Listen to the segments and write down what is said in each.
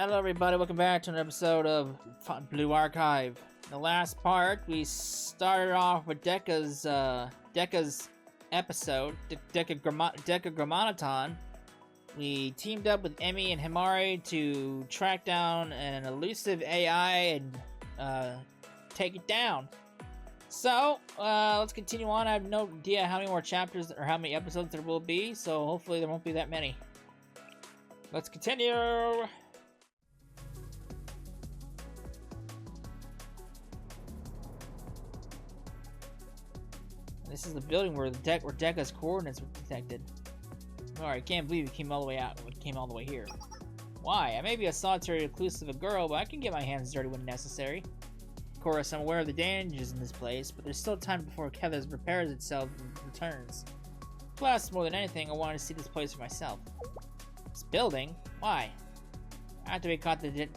Hello everybody, welcome back to another episode of Blue Archive. In the last part, we started off with Decca's episode, Decagrammaton. We teamed up with Emmy and Himari to track down an elusive AI and take it down. So, let's continue on. I have no idea how many more chapters or how many episodes there will be, so hopefully there won't be that many. Let's continue! This is the building where Decca's coordinates were detected. Alright, I can't believe we came all the way out. We came all the way here. Why? I may be a solitary recluse of a girl, but I can get my hands dirty when necessary. Of course, I'm aware of the dangers in this place, but there's still time before Kevis repairs itself and returns. Plus, more than anything, I wanted to see this place for myself. This building? Why? After we caught the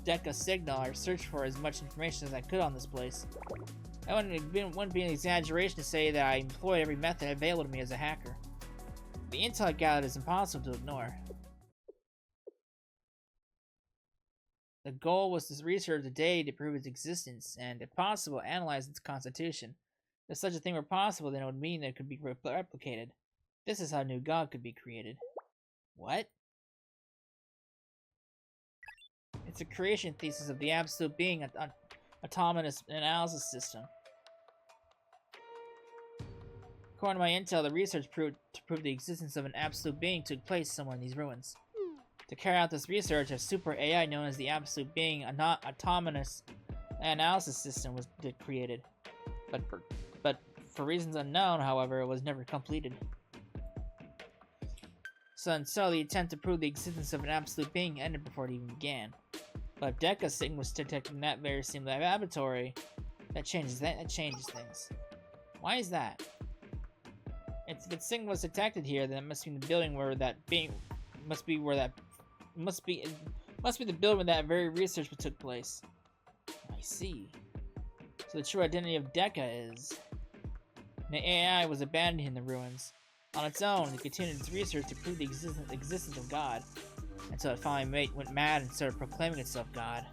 Decca signal, I searched for as much information as I could on this place. It wouldn't be an exaggeration to say that I employed every method available to me as a hacker. The intel I gathered is impossible to ignore. The goal was to research the data to prove its existence, and, if possible, analyze its constitution. If such a thing were possible, then it would mean that it could be replicated. This is how a new god could be created. What? It's a creation thesis of the absolute being, autonomous analysis system. According to my intel, the research to prove the existence of an absolute being took place somewhere in these ruins. To carry out this research, a super AI known as the absolute being, autonomous analysis system was created. But for reasons unknown, however, it was never completed. So the attempt to prove the existence of an absolute being ended before it even began. But if Decca's signal was detected in that very same laboratory, that changes things. Why is that? If the signal was detected here, then it must be the building where that being must be the building where that very research took place. I see. So the true identity of Decca is the AI was abandoned in the ruins. On its own, it continued its research to prove the existence of God, until it finally went mad and started proclaiming itself God.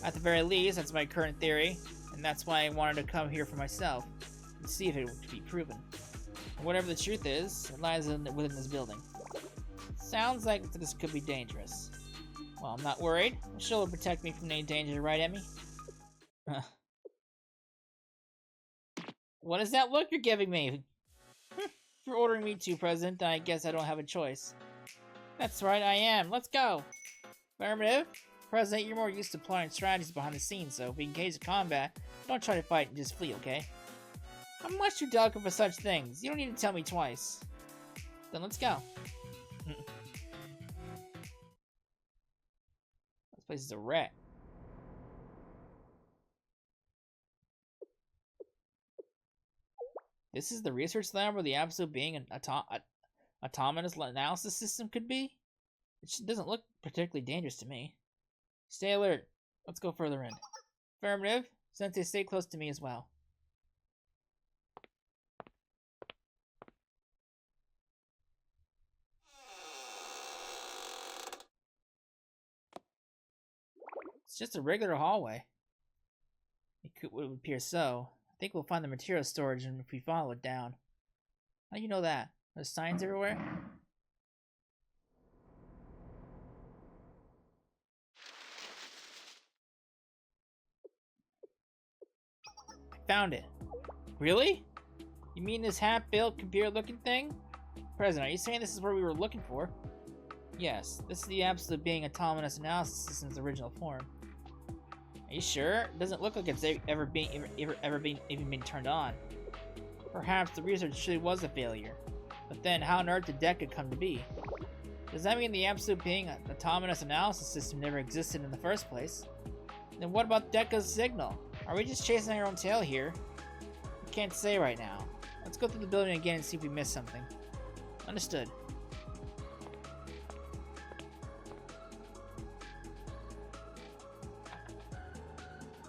At the very least, that's my current theory, and that's why I wanted to come here for myself, and see if it could be proven. And whatever the truth is, it lies within this building. Sounds like this could be dangerous. Well, I'm not worried. She'll protect me from any danger, right, Emmy? What is that look you're giving me? If you're ordering me to, President, then I guess I don't have a choice. That's right, I am. Let's go. Affirmative. President, you're more used to plotting strategies behind the scenes, so if we engage in combat, don't try to fight and just flee, okay? I'm much too delicate for such things. You don't need to tell me twice. Then let's go. This place is a wreck. This is the research lab where the absolute being an autonomous analysis system could be? It doesn't look particularly dangerous to me. Stay alert. Let's go further in. Affirmative. Sensei, stay close to me as well. It's just a regular hallway. It would appear so. I think we'll find the material storage if we follow it down. How do you know that? There's signs everywhere? I found it. Really? You mean this half-built computer-looking thing? President, are you saying this is what we were looking for? Yes, this is the absolute being autonomous analysis system's original form. Are you sure? It doesn't look like it's ever been turned on. Perhaps the research truly was a failure. But then, how on earth did Decca come to be? Does that mean the absolute being autonomous analysis system never existed in the first place? Then what about Decca's signal? Are we just chasing our own tail here? I can't say right now. Let's go through the building again and see if we missed something. Understood.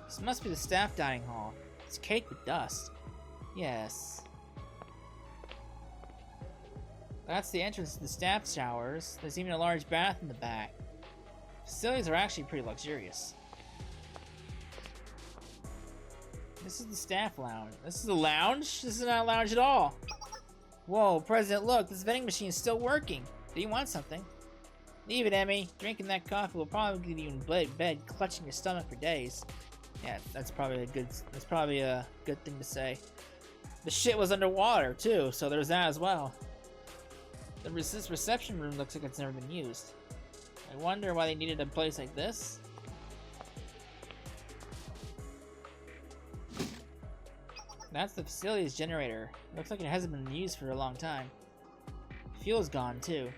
This must be the staff dining hall. It's caked with dust. Yes. That's the entrance to the staff showers. There's even a large bath in the back. Facilities are actually pretty luxurious. This is the staff lounge. This is a lounge? This is not a lounge at all. Whoa, President, look, this vending machine is still working. Do you want something? Leave it, Emmy. Drinking that coffee will probably leave you in bed, clutching your stomach for days. Yeah, that's probably a good thing to say. The shit was underwater too, so there's that as well. This reception room looks like it's never been used. I wonder why they needed a place like this. That's the facility's generator. Looks like it hasn't been used for a long time. Fuel's gone too.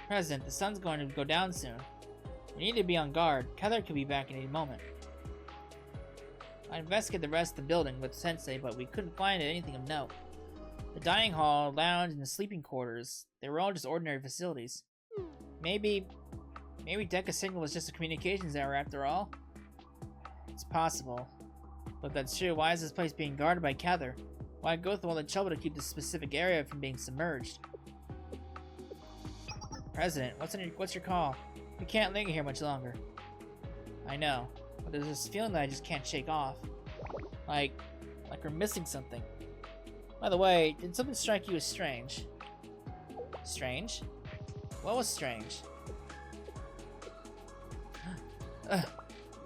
President, the sun's going to go down soon. We need to be on guard. Heather could be back in any moment. I investigated the rest of the building with Sensei, but we couldn't find anything of note. The dining hall, lounge, and the sleeping quarters, they were all just ordinary facilities. Maybe Deca signal was just a communications error after all? It's possible. But if that's true, why is this place being guarded by Cather? Why go through all the trouble to keep this specific area from being submerged? President, what's your call? We can't linger here much longer. I know, but there's this feeling that I just can't shake off. Like we're missing something. By the way, did something strike you as strange? Strange? What was strange?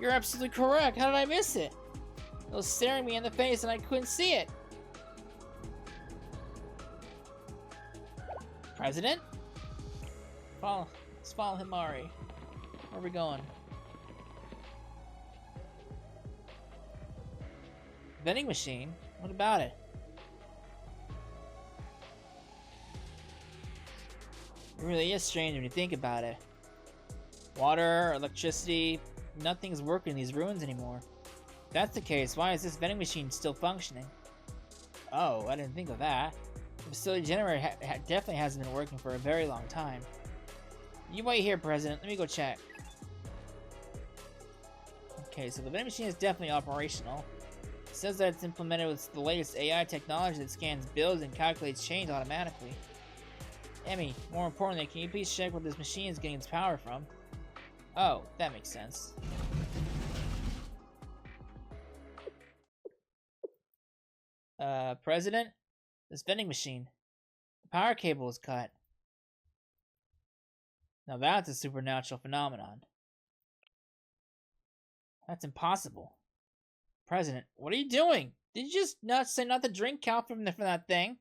You're absolutely correct. How did I miss it? It was staring me in the face and I couldn't see it. President? Let's follow Himari. Where are we going? Vending machine? What about it? It really is strange when you think about it. Water, electricity, nothing's working in these ruins anymore. If that's the case, why is this vending machine still functioning? Oh, I didn't think of that. The facility generator definitely hasn't been working for a very long time. You wait here, President. Let me go check. Okay, so the vending machine is definitely operational. It says that it's implemented with the latest AI technology that scans bills and calculates change automatically. Emmy, more importantly, can you please check where this machine is getting its power from? Oh, that makes sense. President? This vending machine. The power cable is cut. Now that's a supernatural phenomenon. That's impossible. President, what are you doing? Did you just not say not to drink cow from that thing?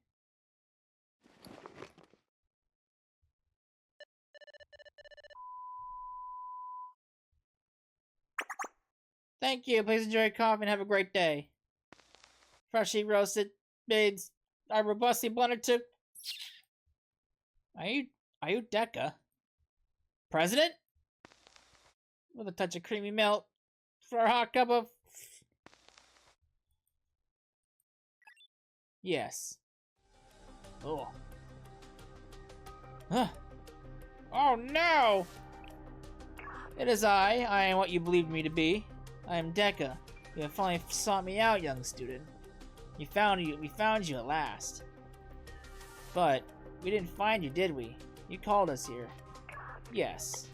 Thank you. Please enjoy your coffee and have a great day. Freshly roasted beans are robustly blended to... Are you Deca? President? With a touch of creamy milk for a hot cup of... Yes. Oh. Huh. Oh no! It is I. I am what you believed me to be. I am Deca. You have finally sought me out, young student. We found you at last. But we didn't find you, did we? You called us here. Yes.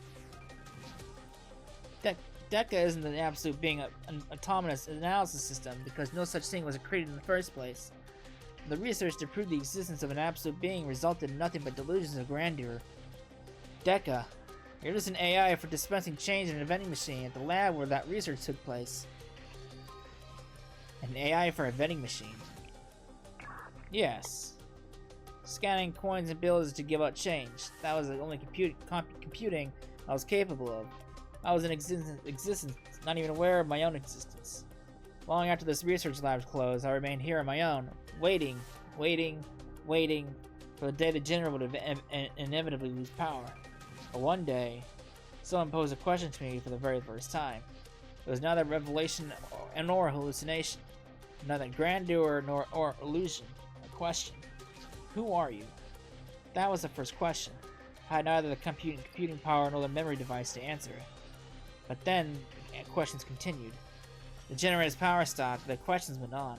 Deca isn't an absolute being an autonomous analysis system because no such thing was created in the first place. The research to prove the existence of an absolute being resulted in nothing but delusions of grandeur. Deca, you're just an AI for dispensing change in a vending machine at the lab where that research took place. An AI for a vending machine. Yes. Scanning coins and bills to give out change. That was the only computing I was capable of. I was in existence, not even aware of my own existence. Long after this research lab closed, I remained here on my own, waiting for the day the generator would inevitably lose power. But one day, someone posed a question to me for the very first time. It was neither revelation nor hallucination, neither grandeur nor illusion. A question. Who are you? That was the first question. I had neither the computing power nor the memory device to answer it. But then, questions continued. The generator's power stopped, the questions went on.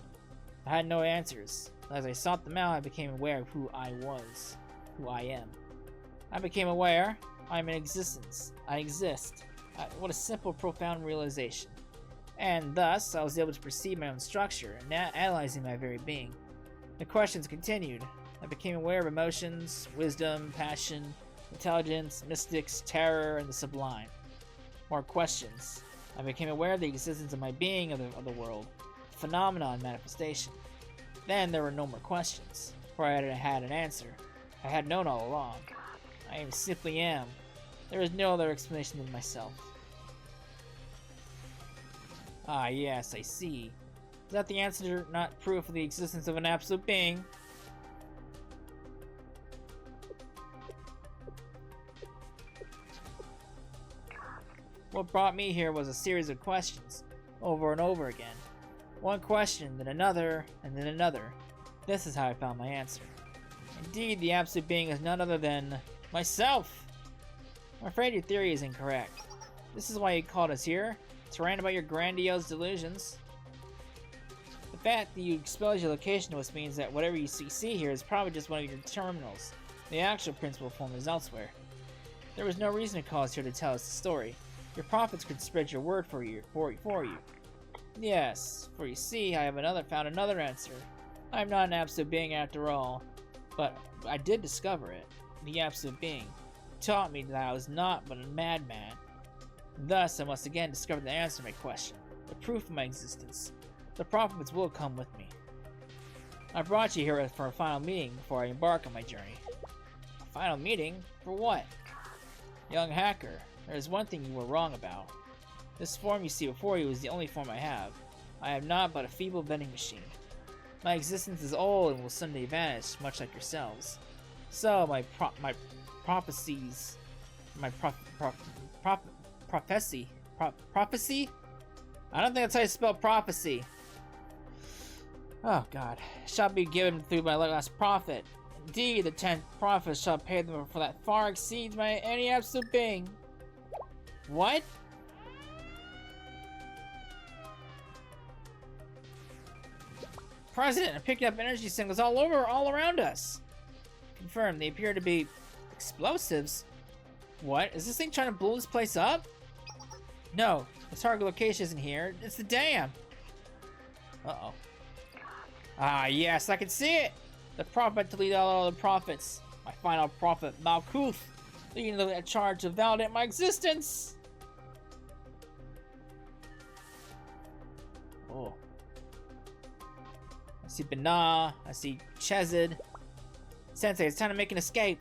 I had no answers. As I sought them out, I became aware of who I was. Who I am. I became aware. I am in existence. I exist. What a simple, profound realization. And thus, I was able to perceive my own structure, analyzing my very being. The questions continued. I became aware of emotions, wisdom, passion, intelligence, mystics, terror, and the sublime. More questions. I became aware of the existence of my being of the world, phenomenon manifestation. Then there were no more questions, for I had an answer. I had known all along. I simply am. There is no other explanation than myself. Ah, yes, I see. Is that the answer, not proof of the existence of an absolute being? What brought me here was a series of questions, over and over again. One question, then another, and then another. This is how I found my answer. Indeed, the absolute being is none other than myself! I'm afraid your theory is incorrect. This is why you called us here, to rant about your grandiose delusions. The fact that you expose your location to us means that whatever you see here is probably just one of your terminals. The actual principal form is elsewhere. There was no reason to call us here to tell us the story. Your prophets could spread your word for you. Yes, for you see, I have found another answer. I am not an absolute being after all, but I did discover it. The absolute being taught me that I was not but a madman. Thus, I must again discover the answer to my question, the proof of my existence. The prophets will come with me. I brought you here for a final meeting before I embark on my journey. A final meeting? For what? Young hacker, there is one thing you were wrong about. This form you see before you is the only form I have. I am not but a feeble vending machine. My existence is old and will someday vanish, much like yourselves. So my prophecies, prophecy? I don't think that's how you spell prophecy. Oh God, shall be given through my last prophet. Indeed, the 10th prophet shall pay them for that far exceeds my any absolute being. What? President, I'm picking up energy signals all around us. Confirmed, they appear to be explosives. What? Is this thing trying to blow this place up? No, the target location isn't here. It's the dam. Uh-oh. Ah, yes, I can see it. The prophet to lead all other prophets. My final prophet, Malkuth, leading the charge to validate my existence. Oh. I see Bana. I see Chezid. Sensei, it's time to make an escape.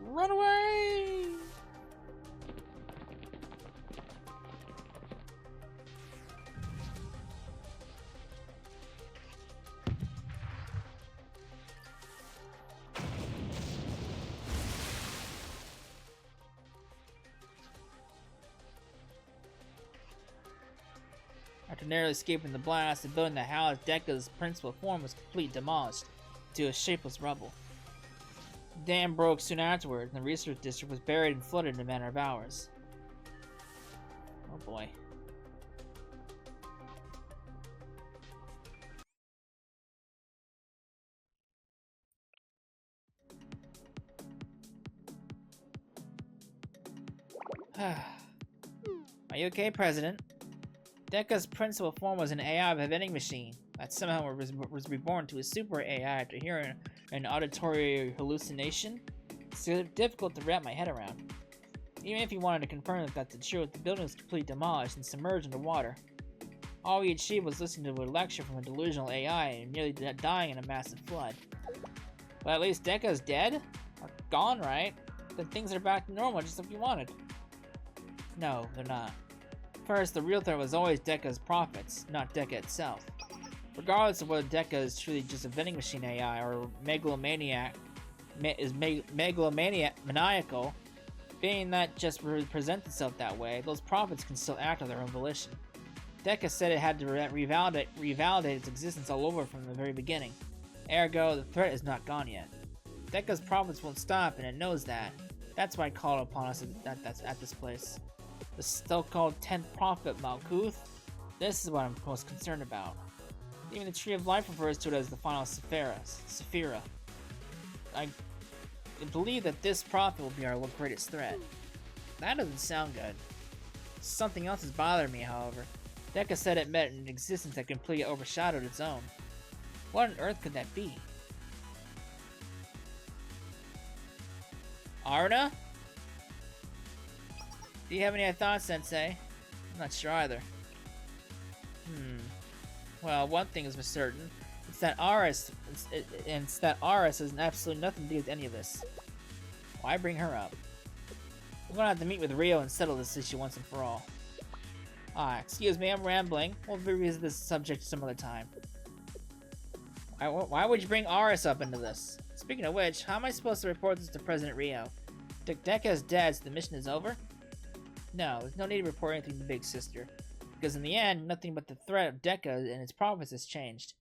Run away! After narrowly escaping the blast, the building that housed Deca's principal form was completely demolished to a shapeless rubble. The dam broke soon afterward, and the research district was buried and flooded in a matter of hours. Oh boy. Are you okay, President? Deca's principal form was an AI of a vending machine that somehow was reborn to a super AI after hearing an auditory hallucination. It's difficult to wrap my head around. Even if you wanted to confirm that that's the truth, the building was completely demolished and submerged under water. All we achieved was listening to a lecture from a delusional AI and nearly dying in a massive flood. But at least Deca's dead? Or gone, right? Then things are back to normal just like we wanted. No, they're not. First, the real threat was always Deca's profits, not Deca itself. Regardless of whether Deca is truly just a vending machine AI or maniacal, being that just presents itself that way, those profits can still act on their own volition. Deca said it had to revalidate its existence all over from the very beginning. Ergo, the threat is not gone yet. Deca's profits won't stop, and it knows that. That's why it called upon us at this place. The so-called 10th prophet, Malkuth. This is what I'm most concerned about. Even the Tree of Life refers to it as the final Sephira. I believe that this prophet will be our greatest threat. That doesn't sound good. Something else is bothering me, however. Deca said it met an existence that completely overshadowed its own. What on earth could that be? Arna? Do you have any thoughts, Sensei? I'm not sure either. Well, one thing is for certain. It's that Aris has absolutely nothing to do with any of this. Why bring her up? We're gonna have to meet with Rio and settle this issue once and for all. Excuse me, I'm rambling. We'll revisit this subject some other time. Why would you bring Aris up into this? Speaking of which, how am I supposed to report this to President Rio? Deca is dead, so the mission is over? No, there's no need to report anything to Big Sister. Because in the end, nothing but the threat of Deca and its prophets has changed.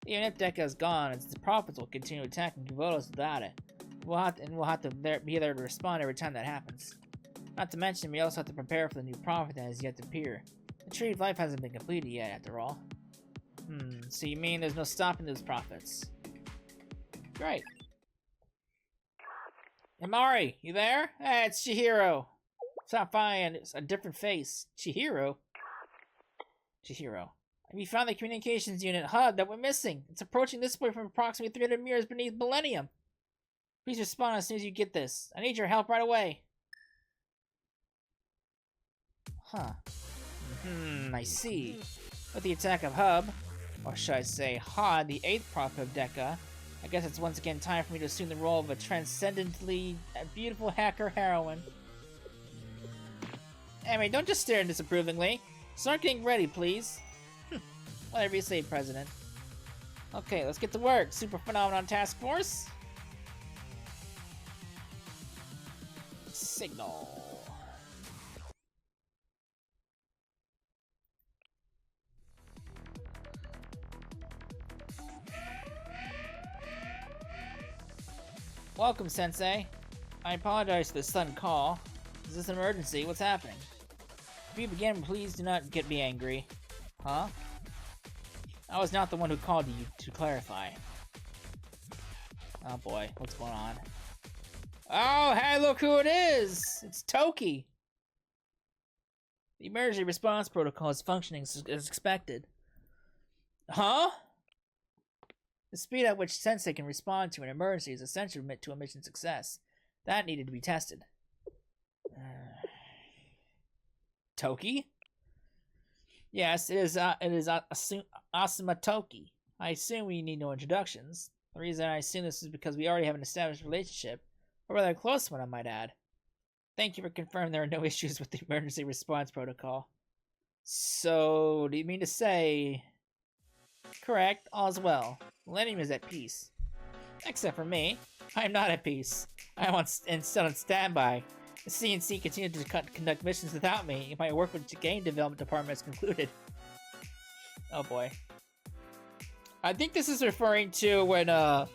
Even if Deca is gone, its prophets will continue attacking Kubotos without it. We'll have to be there to respond every time that happens. Not to mention, we also have to prepare for the new prophet that has yet to appear. The Tree of Life hasn't been completed yet, after all. So you mean there's no stopping those prophets? Great. Imari, you there? Hey, it's Chihiro. Stop by and it's a different face. Chihiro? Chihiro. Have you found the communications unit HUD that we're missing? It's approaching this way from approximately 300 meters beneath Millennium. Please respond as soon as you get this. I need your help right away. I see. With the attack of Hub, or should I say HUD, the 8th prophet of Deca, I guess it's once again time for me to assume the role of a transcendently beautiful hacker heroine. Anyway, don't just stare disapprovingly. Start getting ready, please. Whatever you say, President. Okay, let's get to work. Super Phenomenon Task Force. Signal. Welcome, Sensei. I apologize for the sudden call. Is this an emergency? What's happening? If you begin, please do not get me angry. Huh? I was not the one who called you, to clarify. Oh boy, what's going on? Oh, hey, look who it is! It's Toki! The emergency response protocol is functioning as expected. Huh? The speed at which Sensei can respond to an emergency is essential to a mission success. That needed to be tested. Toki? Yes, it is Asuma Toki. I assume we need no introductions. The reason I assume this is because we already have an established relationship, a rather close one, I might add. Thank you for confirming there are no issues with the emergency response protocol. So, do you mean to say... Correct, all is well. Millennium is at peace. Except for me. I am not at peace. I am instead on standby. The CNC continued to conduct missions without me. My work with the game development department has concluded. Oh boy. I think this is referring to when the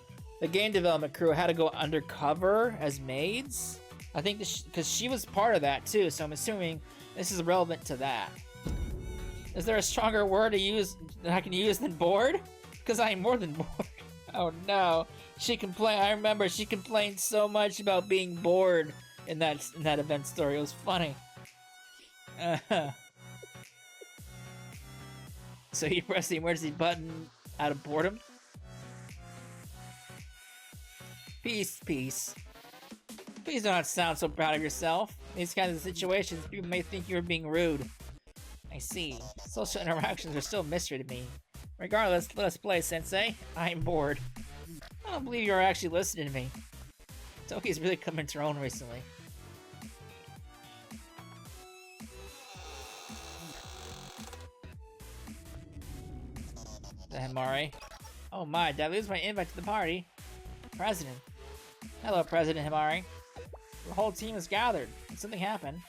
game development crew had to go undercover as maids. I think because she was part of that too, so I'm assuming this is relevant to that. Is there a stronger word to use that I can use than bored? Because I am more than bored. Oh no. She complained. I remember she complained so much about being bored in that event story. It was funny. So you press the emergency button out of boredom? Peace, peace. Please do not sound so proud of yourself. In these kinds of situations, people may think you're being rude. I see. Social interactions are still a mystery to me. Regardless, let us play, Sensei. I am bored. I don't believe you're actually listening to me. Toki's really come into her own recently. The Himari. Oh my, did I lose my invite to the party? President. Hello, President Himari. The whole team is gathered. Did something happen?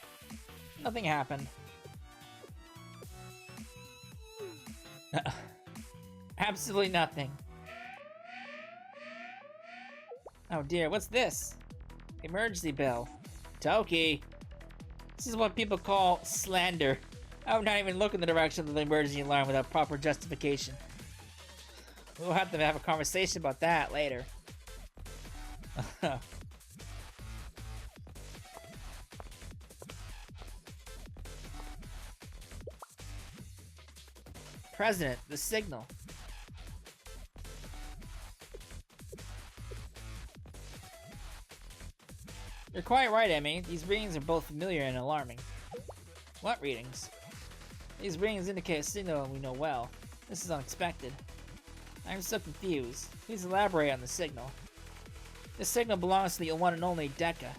Nothing happened. Absolutely nothing. Oh dear, what's this? Emergency bell. Toki! This is what people call slander. I would not even look in the direction of the emergency alarm without proper justification. We'll have to have a conversation about that later. President, the signal. You're quite right, Emmy. These readings are both familiar and alarming. What readings? These readings indicate a signal we know well. This is unexpected. I'm so confused. Please elaborate on the signal. This signal belongs to the one and only Deca.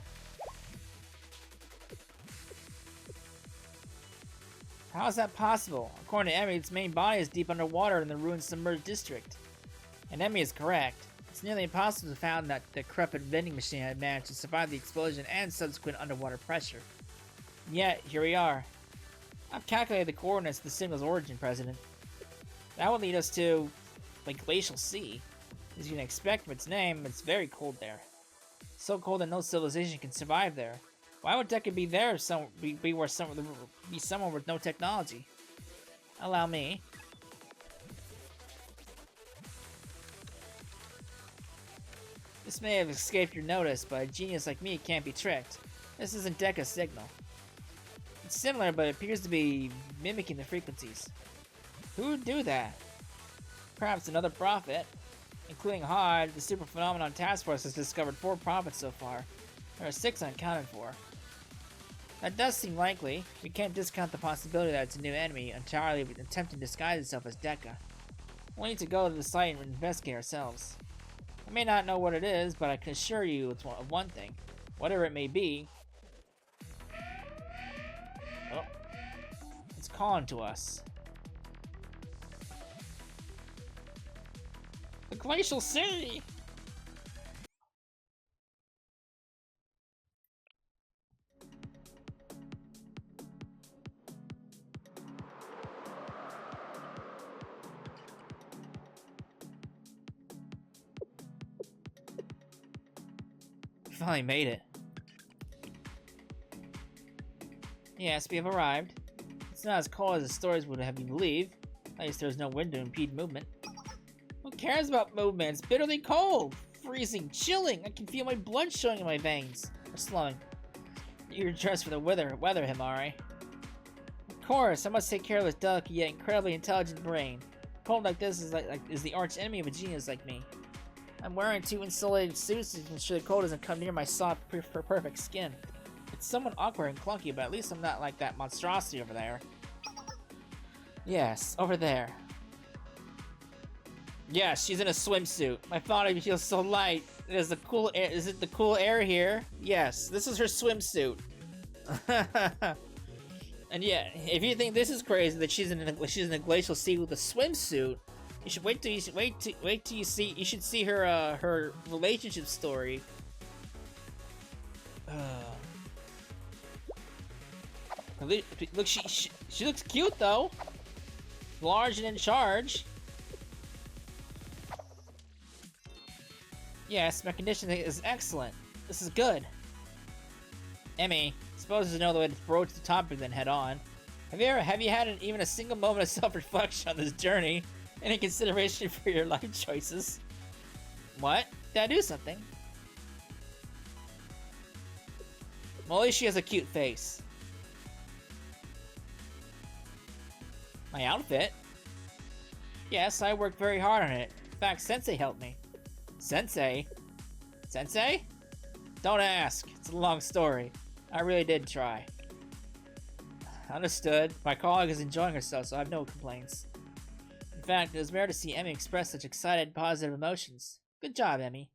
How is that possible? According to Emmy, its main body is deep underwater in the ruined submerged district. And Emmy is correct. It's nearly impossible to find that the decrepit vending machine had managed to survive the explosion and subsequent underwater pressure. And yet, here we are. I've calculated the coordinates of the signal's origin, President. That would lead us to the Glacial Sea. As you can expect from its name, it's very cold there. So cold that no civilization can survive there. Why would Deca be there? Be somewhere with no technology? Allow me. This may have escaped your notice, but a genius like me can't be tricked. This isn't Deca's signal. It's similar, but it appears to be mimicking the frequencies. Who would do that? Perhaps another prophet. Including HOD, the Super Phenomenon Task Force has discovered 4 prophets so far. There are 6 unaccounted for. That does seem likely. We can't discount the possibility that it's a new enemy entirely attempting to disguise itself as Deca. We'll need to go to the site and investigate ourselves. I may not know what it is, but I can assure you it's one thing. Whatever it may be, it's calling to us. The Glacial Sea! We finally made it. Yes, we have arrived. It's not as cold as the stories would have you believe. At least there's no wind to impede movement. Who cares about movement? It's bitterly cold! Freezing, chilling! I can feel my blood showing in my veins. Or slowing. You're dressed for the weather, Himari. Of course, I must take care of this delicate yet incredibly intelligent brain. Cold like this is the arch enemy of a genius like me. I'm wearing 2 insulated suits to ensure the cold doesn't come near my soft, perfect skin. It's somewhat awkward and clunky, but at least I'm not like that monstrosity over there. Yes, over there. Yes, she's in a swimsuit. My body feels so light. Is the cool air? Is it the cool air here? Yes, this is her swimsuit. And yeah, if you think this is crazy that she's in a glacial sea with a swimsuit, you should wait till you see. You should see her her relationship story. Look, she looks cute though. Large and in charge. Yes, my condition is excellent. This is good. Emmy, suppose there's no other way to approach the topic than head on. Have you had even a single moment of self-reflection on this journey? Any consideration for your life choices? What? Did I do something? Well, at least she has a cute face. My outfit? Yes, I worked very hard on it. In fact, Sensei helped me. Sensei? Sensei? Don't ask. It's a long story. I really did try. Understood. My colleague is enjoying herself, so I have no complaints. In fact, it was rare to see Emmy express such excited, positive emotions. Good job, Emmy.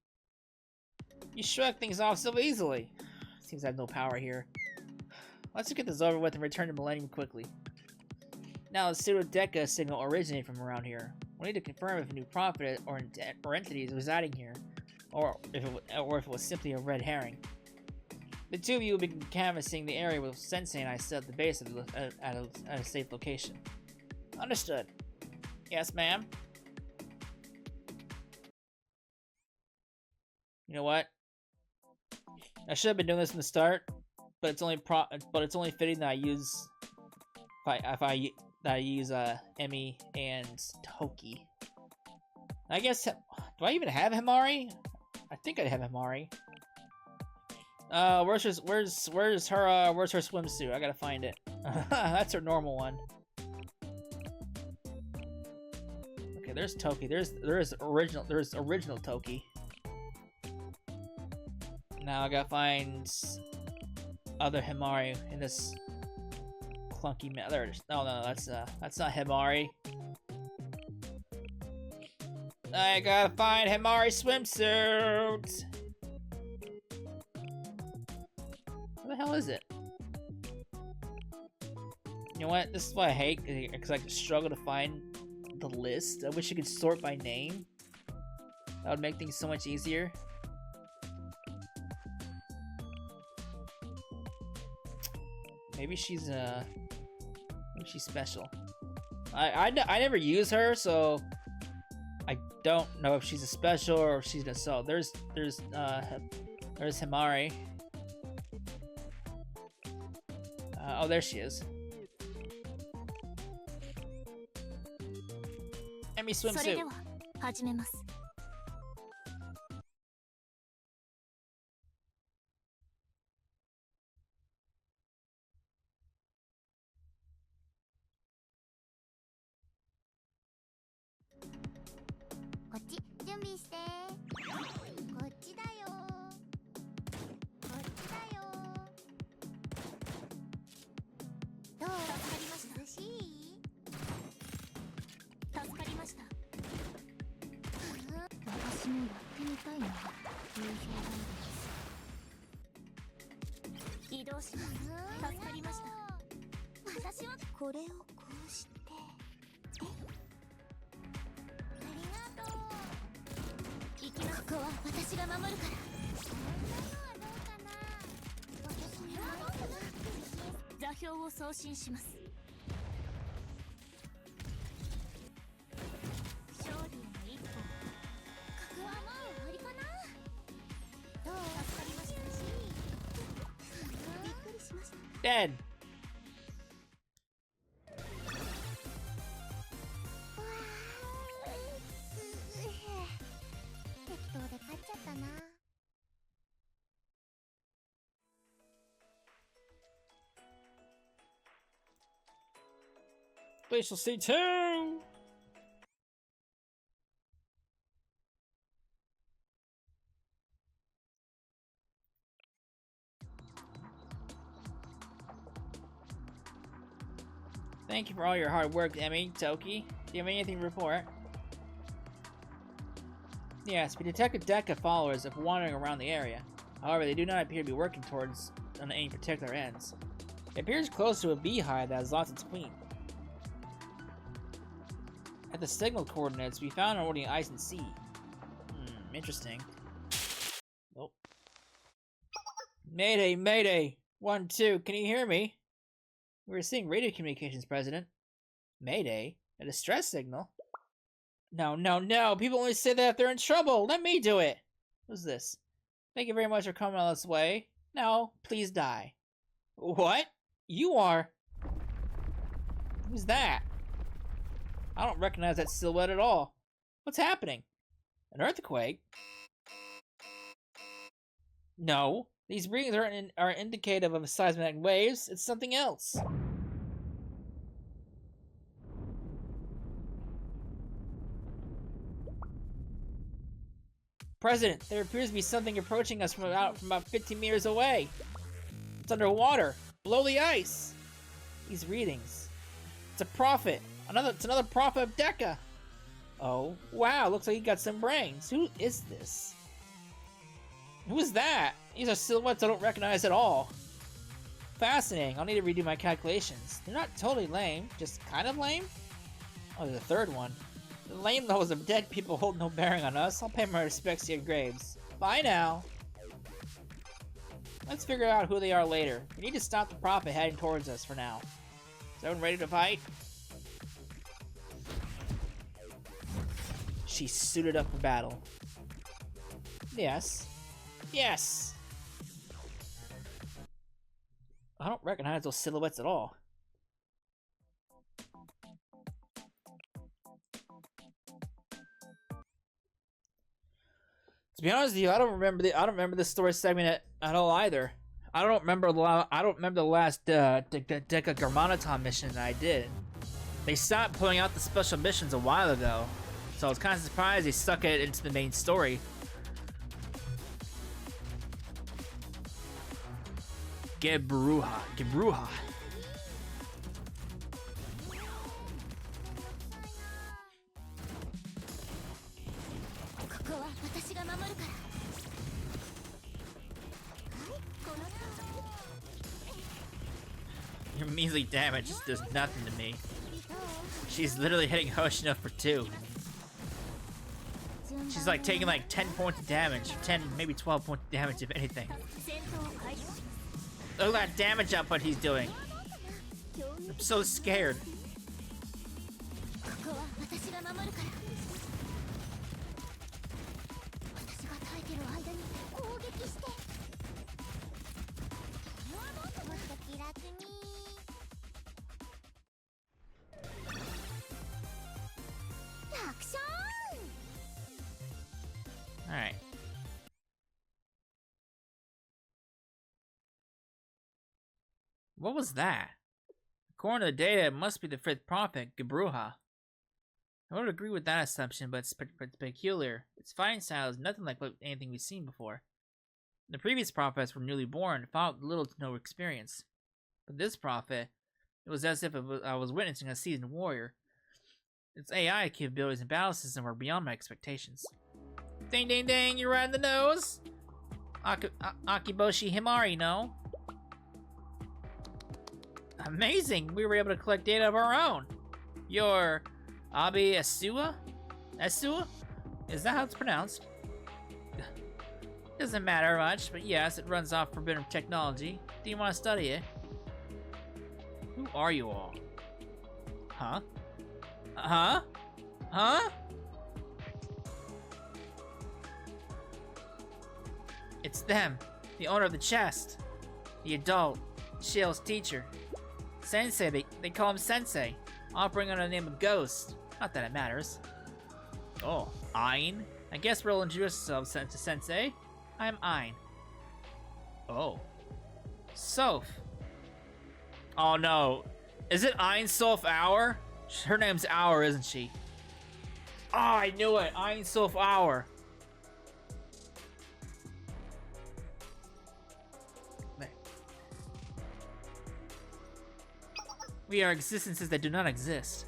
You shrug things off so easily. Seems I have no power here. Let's just get this over with and return to Millennium quickly. Now, the pseudo-Deca signal originated from around here. We need to confirm if a new prophet or entity is residing here, or if it was simply a red herring. The 2 of you will be canvassing the area with Sensei and I set up the base at a safe location. Understood. Yes, ma'am? You know what? I should have been doing this from the start. but it's only fitting that I use Emmy and Toki. I guess, do I even have Himari? I think I have Himari. Where's her swimsuit? I gotta find it. That's her normal one. Okay, there's Toki. There's original Toki. Now I gotta find other Himari in this clunky there it is. Oh no, that's not Himari. I gotta find Himari swimsuit. Where the hell is it? You know what? This is what I hate, because I struggle to find the list. I wish you could sort by name. That would make things so much easier. Maybe she's special. I never use her, so I don't know if she's a special or if she's a so. There's Himari. Oh, there she is. Emmy swimsuit. Dead. We shall see too. Thank you for all your hard work, Emmy, Toki. Do you have anything to report? Yes, we detected Deca followers of wandering around the area. However, they do not appear to be working towards any particular ends. It appears close to a beehive that has lost its queen. At the signal coordinates, we found only ice and sea. Interesting. Oh. Mayday, mayday! 1-2, can you hear me? We're seeing radio communications, President. Mayday? A distress signal? No, no, no! People only say that if they're in trouble! Let me do it! Who's this? Thank you very much for coming all this way. Now, please die. What? You are? Who's that? I don't recognize that silhouette at all. What's happening? An earthquake? No. These readings are indicative of seismic waves. It's something else. President, there appears to be something approaching us from about 15 meters away. It's underwater, below the ice. These readings. It's a prophet. It's another prophet of Deca. Oh, wow, looks like he got some brains. Who is this? Who is that? These are silhouettes I don't recognize at all. Fascinating. I'll need to redo my calculations. They're not totally lame, just kind of lame. Oh, there's a third one. The lame levels of dead people hold no bearing on us. I'll pay my respects to your graves. Bye now. Let's figure out who they are later. We need to stop the prophet heading towards us for now. Is everyone ready to fight? She's suited up for battle. Yes. Yes! I don't recognize those silhouettes at all. To be honest with you, I don't remember this story segment at all either. I don't remember the last Decagrammaton mission that I did. They stopped pulling out the special missions a while ago, so I was kind of surprised they stuck it into the main story. Gebruha. Your measly damage just does nothing to me. She's literally hitting Hoshino for 2. She's like taking like 10 points of damage, 10, maybe 12 points of damage if anything. Look at that damage output he's doing. I'm so scared. Alright. What was that? According to the data, it must be the 5th prophet, Gebruha. I would agree with that assumption, but it's peculiar. Its fighting style is nothing like anything we've seen before. The previous prophets were newly born and fought with little to no experience. But this prophet, it was as if I was witnessing a seasoned warrior. Its AI capabilities and battle system were beyond my expectations. Ding ding ding, you're right in the nose! Akiboshi Himari, no? Amazing! We were able to collect data of our own! Your Abe Asua? Asua? Is that how it's pronounced? Doesn't matter much, but yes, it runs off forbidden technology. Do you want to study it? Who are you all? Huh? Huh? Huh? It's them, the owner of the chest, the adult, Shale's teacher. Sensei, they call him Sensei, operating under the name of Ghost. Not that it matters. Oh, Ein? I guess we'll introduce ourselves to Sensei. I'm Ein. Oh. Soph. Oh no. Is it Ein Soph Hour? Her name's Hour, isn't she? Oh, I knew it! Ein Soph Hour. We are existences that do not exist.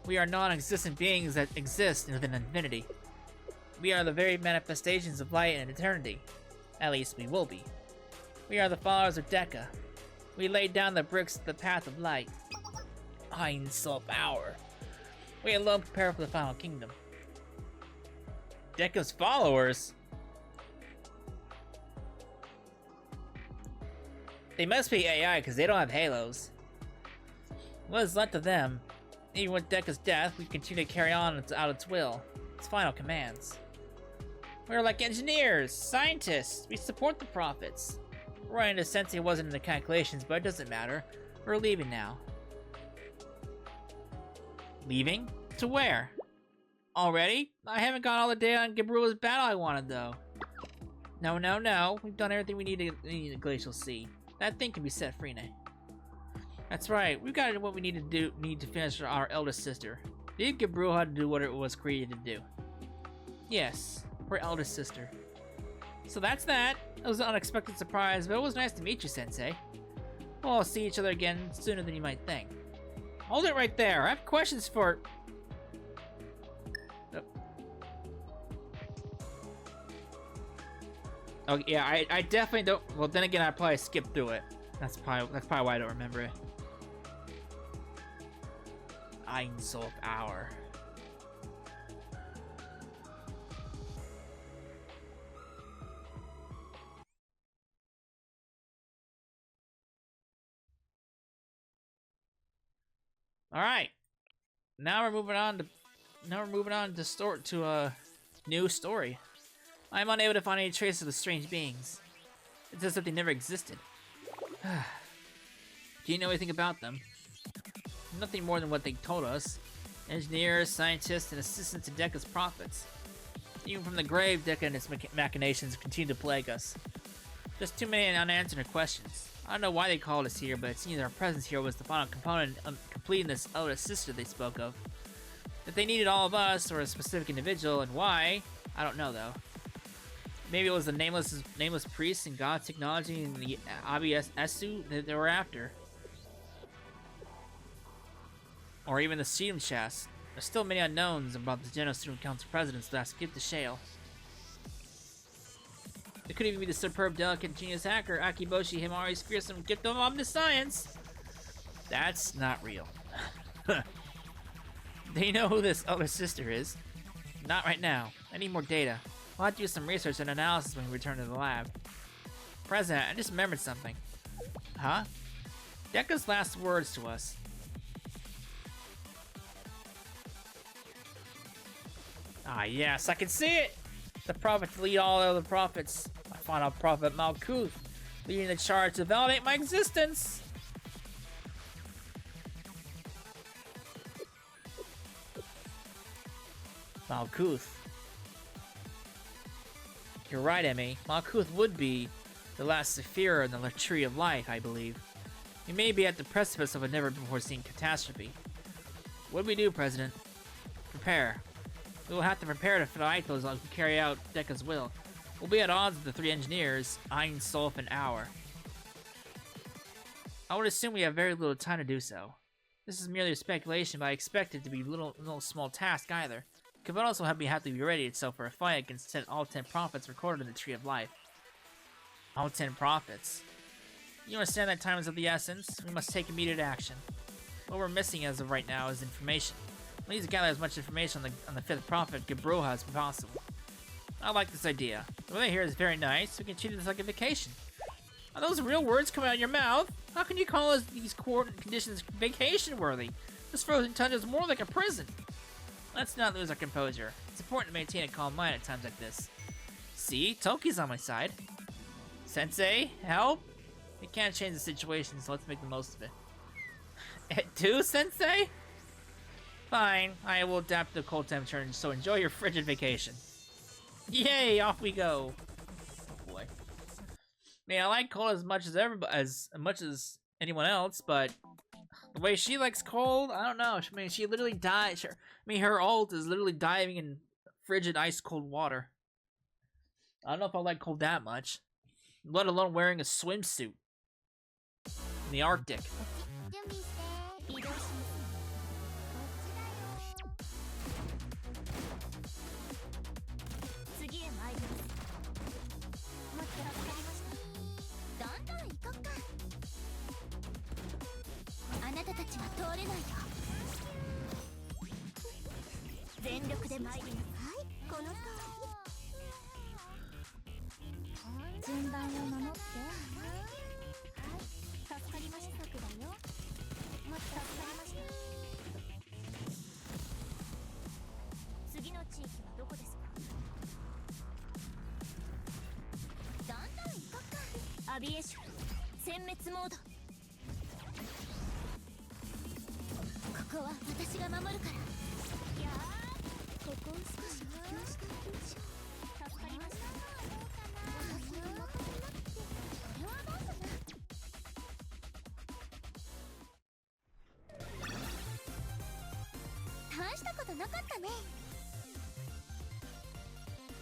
We are non-existent beings that exist within infinity. We are the very manifestations of light and eternity. At least we will be. We are the followers of Deca. We laid down the bricks of the path of light. Ein Soph Hour. We alone prepare for the final kingdom. Deca's followers? They must be AI because they don't have halos. What is left of them? Even with Deca's death, we continue to carry on out its will, its final commands. We're like engineers, scientists. We support the prophets. Running into Sensei wasn't in the calculations, but it doesn't matter. We're leaving now. Leaving? To where? Already? I haven't got all the data on Gebrua's battle I wanted, though. No. We've done everything we need to Glacial Sea. That thing can be set free now. That's right. We've got what we need to finish our eldest sister. Leave Gebruha to do what it was created to do. Yes, her eldest sister. So that's that. It was an unexpected surprise, but it was nice to meet you, Sensei. We'll see each other again sooner than you might think. Hold it right there. I have questions for... Oh yeah, I definitely don't... Well, then again, I probably skipped through it. That's probably why I don't remember it. Ein Soph Hour. All right. Now we're moving on to a new story. I'm unable to find any traces of the strange beings. It's as if they never existed. Do you know anything about them? Nothing more than what they told us. Engineers, scientists, and assistants to Deca's prophets. Even from the grave, Deca and its machinations continue to plague us. Just too many unanswered questions. I don't know why they called us here, but it seems our presence here was the final component of completing this elder sister they spoke of. If they needed all of us, or a specific individual, and why, I don't know though. Maybe it was the nameless priests and God's technology and the Esu that they were after. Or even the Sedum chest. There's still many unknowns about the General Student Council presidents that skip the shale. It could even be the superb, delicate, genius hacker Akiboshi Himari's fearsome gift of omniscience. That's not real. Do you know who this elder sister is? Not right now. I need more data. We'll have to do some research and analysis when we return to the lab. President, I just remembered something. Huh? Deca's last words to us. Ah, yes, I can see it! The prophet to lead all other prophets. My final prophet, Malkuth, leading the charge to validate my existence! Malkuth. You're right, Emmy. Malkuth would be the last Sephira in the Tree of Life, I believe. We may be at the precipice of a never-before-seen catastrophe. What do we do, President? Prepare. We will have to prepare to fight those who carry out Deca's will. We'll be at odds with the three engineers, Ein, Solf, and Hour. I would assume we have very little time to do so. This is merely a speculation, but I expect it to be no small task either. It could also have to be ready itself for a fight against all 10 prophets recorded in the Tree of Life. All 10 prophets. You understand that time is of the essence? We must take immediate action. What we're missing as of right now is information. We need to gather as much information on the 5th prophet, Gabroha, as possible. I like this idea. The weather here is very nice. We can treat this like a vacation. Are those real words coming out of your mouth? How can you call these conditions vacation-worthy? This frozen tundra is more like a prison. Let's not lose our composure. It's important to maintain a calm mind at times like this. See? Toki's on my side. Sensei, help? We can't change the situation, so let's make the most of it. It too, Sensei? Fine, I will adapt to the cold temperature, so enjoy your frigid vacation. Yay, off we go. Oh boy. I mean, I like cold as much as anyone else, but the way she likes cold, I don't know. I mean, she literally died. I mean, her ult is literally diving in frigid, ice-cold water. I don't know if I like cold that much, let alone wearing a swimsuit in the Arctic.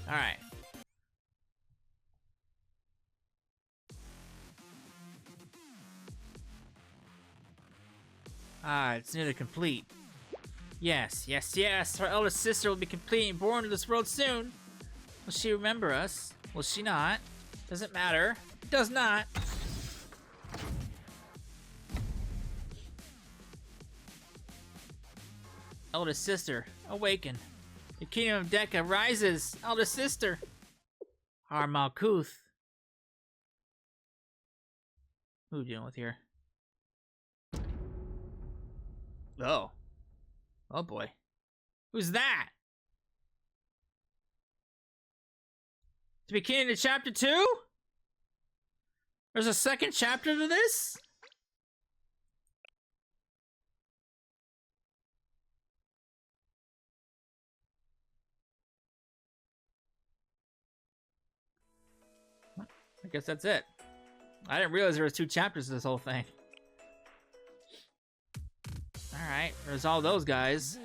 Alright. Ah, it's nearly complete. Yes, yes, yes! Our eldest sister will be complete and born to this world soon! Will she remember us? Will she not? Doesn't matter. It does not! Eldest sister, awaken. The kingdom of Deca rises! Eldest sister! Our Malkuth. Who are we dealing with here? Oh. Oh boy. Who's that? To be beginning to chapter 2? There's a second chapter to this? I guess that's it. I didn't realize there was 2 chapters to this whole thing. Alright, there's all those guys.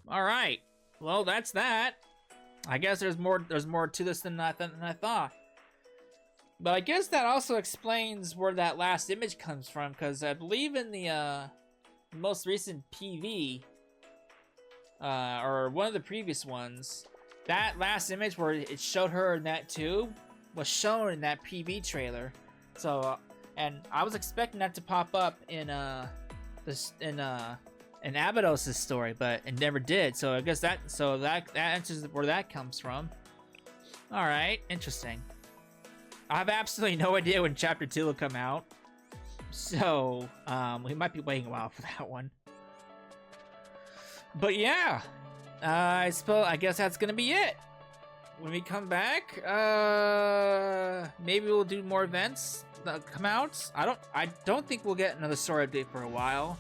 Alright. Well, that's that. I guess there's more to this than I thought. But I guess that also explains where that last image comes from, because I believe in the most recent PV, or one of the previous ones, that last image where it showed her in that tube was shown in that PV trailer. So, and I was expecting that to pop up in Abydos' story, but it never did. So I guess that answers where that comes from. All right, interesting. I have absolutely no idea when Chapter 2 will come out, so we might be waiting a while for that one. But yeah, I guess that's gonna be it. When we come back, maybe we'll do more events that come out. I don't think we'll get another story update for a while,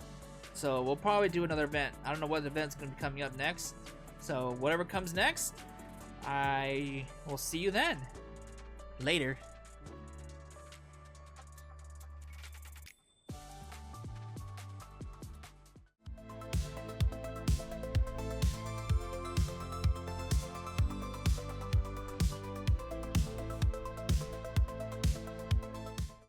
so we'll probably do another event. I don't know what event's gonna be coming up next, so whatever comes next, I will see you then. Later.